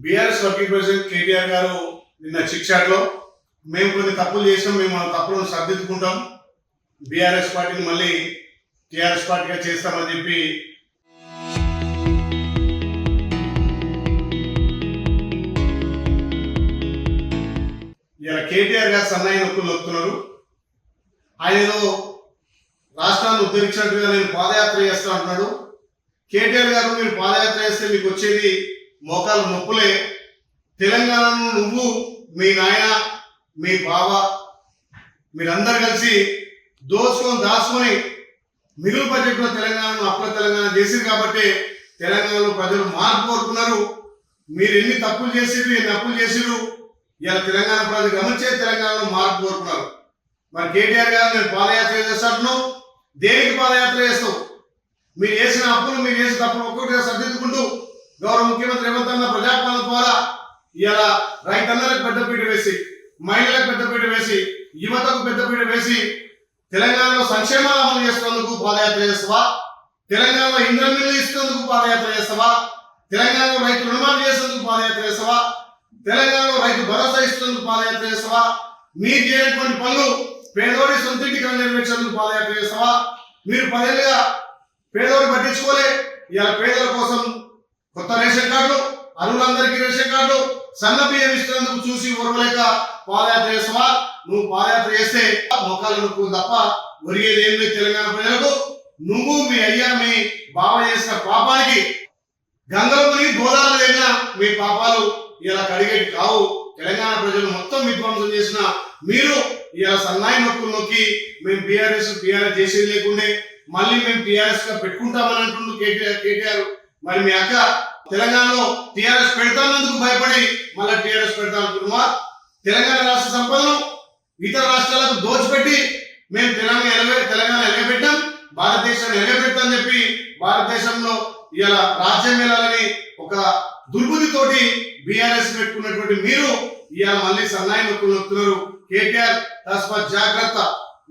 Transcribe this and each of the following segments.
BRS working president KTR గారు నిన్న chit-chat లో మేము కొన్ని తప్పులు చేసాం, మేము మన తప్పులను సరిదిద్దుకుంటాం, బీఆర్ఎస్ పార్టీని మళ్ళీ టీఆర్ఎస్ పార్టీగా చేస్తామని చెప్పి ఇలా కేటీఆర్ గారు సన్నాయి నొక్కులు నొక్కుతున్నారు. ఆయన ఏదో రాష్ట్రాన్ని ఉద్ధరించినట్టుగా నేను పాదయాత్ర చేస్తా అంటున్నాడు. కేటీఆర్ గారు మీరు పాదయాత్ర చేస్తే మీకు వచ్చేది మోకాలు నొప్పులే. తెలంగాణను నువ్వు, మీ నాయన, మీ బావ మీరందరూ కలిసి దాచుకొని మిగులు బడ్జెట్లో తెలంగాణను అప్ర తెలంగాణ చేసింది కాబట్టి తెలంగాణలో ప్రజలు మార్పు కోరుకున్నారు. మీరు ఎన్ని తప్పులు చేసిరు, ఎన్ని అప్పులు చేసిరు, ఇలా తెలంగాణ ప్రజలు గమనించే తెలంగాణలో మార్పు కోరుకున్నారు. మరి కేటీఆర్ గారు నేను పాదయాత్ర చేస్తాను, దేనికి పాదయాత్ర చేస్తావు? మీరు చేసిన అప్పులు, మీరు చేసిన తప్పులు ఒక్కొక్కటిగా సర్దిద్దుకుంటూ గౌరవ ముఖ్యమంత్రి రేవంత్ అన్న ప్రజాపాలన ద్వారా ఇలా రైతన్నలకు పెద్దపీట వేసి, మహిళలకు పెద్దపీట వేసి, యువతకు పెద్దపీట వేసి తెలంగాణలో సంక్షేమాలు అమలు చేస్తున్నందుకు పాదయాత్ర చేస్తావా? తెలంగాణలో ఇంద్రమిల్లు ఇస్తున్నందుకు పాదయాత్ర చేస్తావా? తెలంగాణలో రైతు రుణమాఫీ చేసేందుకు పాదయాత్ర చేస్తావా? తెలంగాణలో రైతు భరోసా ఇస్తున్నందుకు పాదయాత్ర చేస్తావా? మీరు చేయనటువంటి పనులు పేదోడి సొంతింటికి నెరవేర్చేందుకు పాదయాత్ర చేస్తావా? మీరు 10 ఏళ్ళుగా పేదోడు పట్టించుకోలే. ఇలా పేదల కోసం కొత్త రేషన్ కార్డులు, అరువులందరికీ రేషన్ కార్డులు, సన్న బియ్యం ఇస్తున్నందుకు చూసి ఓర్వలేక పాదయాత్ర చేస్తావా? నువ్వు పాదయాత్ర చేస్తే మొక్కలు నొక్కులు తప్ప ఒరిగేది ఏం లేదు తెలంగాణ ప్రజలకు. నువ్వు, మీ అయ్యా, మీ బావ చేసిన పాపానికి గంగలో మునిగి గోదావరి వెళ్ళిన మీ పాపాలు ఇలా కడిగేటి కావు. తెలంగాణ ప్రజలు మొత్తం విధ్వంసం చేసిన మీరు ఇలా సన్నాయి నొక్కులు నొక్కి మేము టీఆర్ఎస్ చేసేది లేకుండే మళ్ళీ మేము టీఆర్ఎస్ గా పెట్టుకుంటామని అంటుండ్రు కేటీఆర్. మరి మీ అక్క తెలంగాణలో టీఆర్ఎస్ పెడతానందుకు భయపడి మళ్ళీ టీఆర్ఎస్ పెడతానుకున్నామా? తెలంగాణ రాష్ట్ర సంపదను ఇతర రాష్ట్రాలకు దోచిపెట్టి మేము తెలంగాణ ఎలగబెట్టాం, భారతదేశాన్ని ఎలగబెట్టామని చెప్పి భారతదేశంలో ఇలా రాజ్యం వెళ్ళాలని ఒక దుర్బుద్ధితోటి బీఆర్ఎస్ పెట్టుకున్నటువంటి మీరు ఇవాళ మళ్ళీ సన్నాయి నొక్కులు నొక్కుతున్నారు. కేటీఆర్ తస్మాత్ జాగ్రత్త.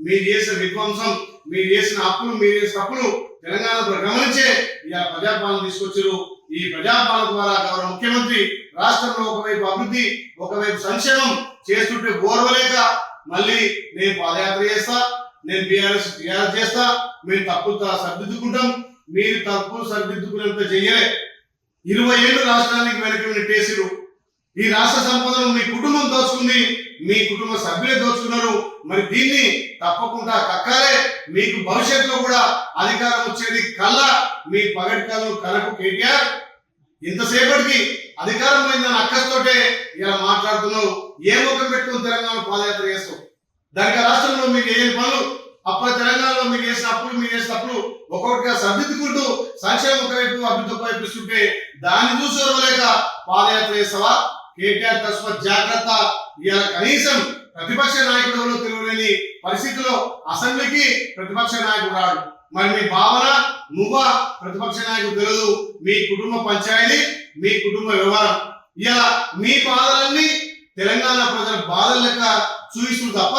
మీరు చేసిన విధ్వంసం, మీరు చేసిన అప్పులు తెలంగాణ గమనించే ఇలా ప్రజాపాలన తీసుకొచ్చారు. ఈ ప్రజాపాలన ద్వారా గౌరవ ముఖ్యమంత్రి రాష్ట్రంలో ఒకవైపు అభివృద్ధి, ఒకవైపు సంక్షేమం చేస్తుంటే ఓర్వలేక మళ్ళీ నేను పాదయాత్ర చేస్తా, నేను టీఆర్ఎస్ చేస్తా, మేము తప్పులు సరిదిద్దుకుంటాం. మీరు తప్పులు సరిదిద్దుకునేంత చెయ్యలే. 20 ఏళ్ళు రాష్ట్రానికి వెనక్కి నెట్టేసిరు. ఈ రాష్ట్ర సంపదను మీ కుటుంబం దోచుకుంది, మీ కుటుంబ సభ్యులే దోచుకున్నారు. మరి దీన్ని తప్పకుండా కక్కాలే. మీకు భవిష్యత్తులో కూడా అధికారం వచ్చేది కల్లా మీ పగటి కలకు కేటీఆర్ ఇంతసేపటికి అధికారం పోయిందని అక్కస్తోటే ఇలా మాట్లాడుతున్నావు. ఏ ముఖం పెట్టుకుని తెలంగాణ పాదయాత్ర చేస్తావు? దానికి రాష్ట్రంలో మీకు ఏం పనులు, అప్పుడు తెలంగాణలో మీరు చేసిన అప్పులు ఒక్కొక్కటిగా సర్దిద్దుకుంటూ సంక్షేమం ఒకవైపు అభివృద్ధి ఒకవైపు ఇస్తుంటే దాన్ని చూసి ఓర్వలేక పాదయాత్ర చేస్తావా? కేటీఆర్ తస్మాత్ జాగ్రత్త. ఇవాళ కనీసం ప్రతిపక్ష నాయకుడు ఎవరో తెలియలేని పరిస్థితిలో అసెంబ్లీకి ప్రతిపక్ష నాయకుడు రాడు. మరి మీ భావన నువ్వా ప్రతిపక్ష నాయకుడు తెలియదు. మీ కుటుంబ పంచాయతీ, మీ కుటుంబ వ్యవహారం. ఇలా మీ బాధలన్నీ తెలంగాణ ప్రజల బాధల లెక్క చూపిస్తుంది తప్ప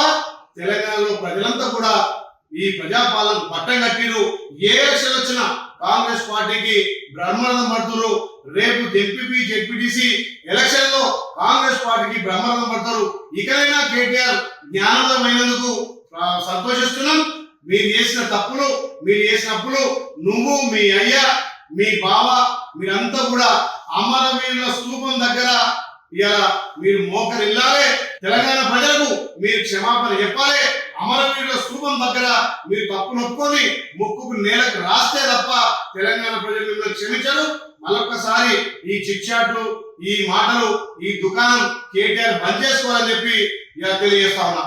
తెలంగాణలో ప్రజలంతా కూడా ఈ ప్రజాపాలన పట్టం కట్టిరు. ఏ ఎలక్షన్ వచ్చినా కాంగ్రెస్ పార్టీకి బ్రహ్మరథం పడుతున్నారు. రేపు ఎంపీపీ జెడ్పీటీసీ ఎలక్షన్ లో కాంగ్రెస్ పార్టీకి బ్రహ్మరథం పడతారు. ఇకనైనా కేటీఆర్ జ్ఞానోదయమైనందుకు సంతోషిస్తున్నాం. మీరు చేసిన అప్పులు నువ్వు, మీ అయ్యా, మీ బావ మీరంతా కూడా అమరవీరుల స్తూపం దగ్గర ఇలా మీరు మోకరిల్లాలే. తెలంగాణ ప్రజలకు మీరు క్షమాపణ చెప్పాలి. అమరవీరుల స్తూపం దగ్గర మీరు తప్పు నొప్పుకొని ముక్కుకు నేలకు రాస్తే తప్ప తెలంగాణ ప్రజలు మిమ్మల్ని క్షమించరు. మరొకసారి ఈ చిట్చాట్లు, ఈ మాటలు, ఈ దుకాణం కేటీఆర్ బంద్ చేసుకోవాలని చెప్పి ఇలా తెలియజేస్తా ఉన్నా.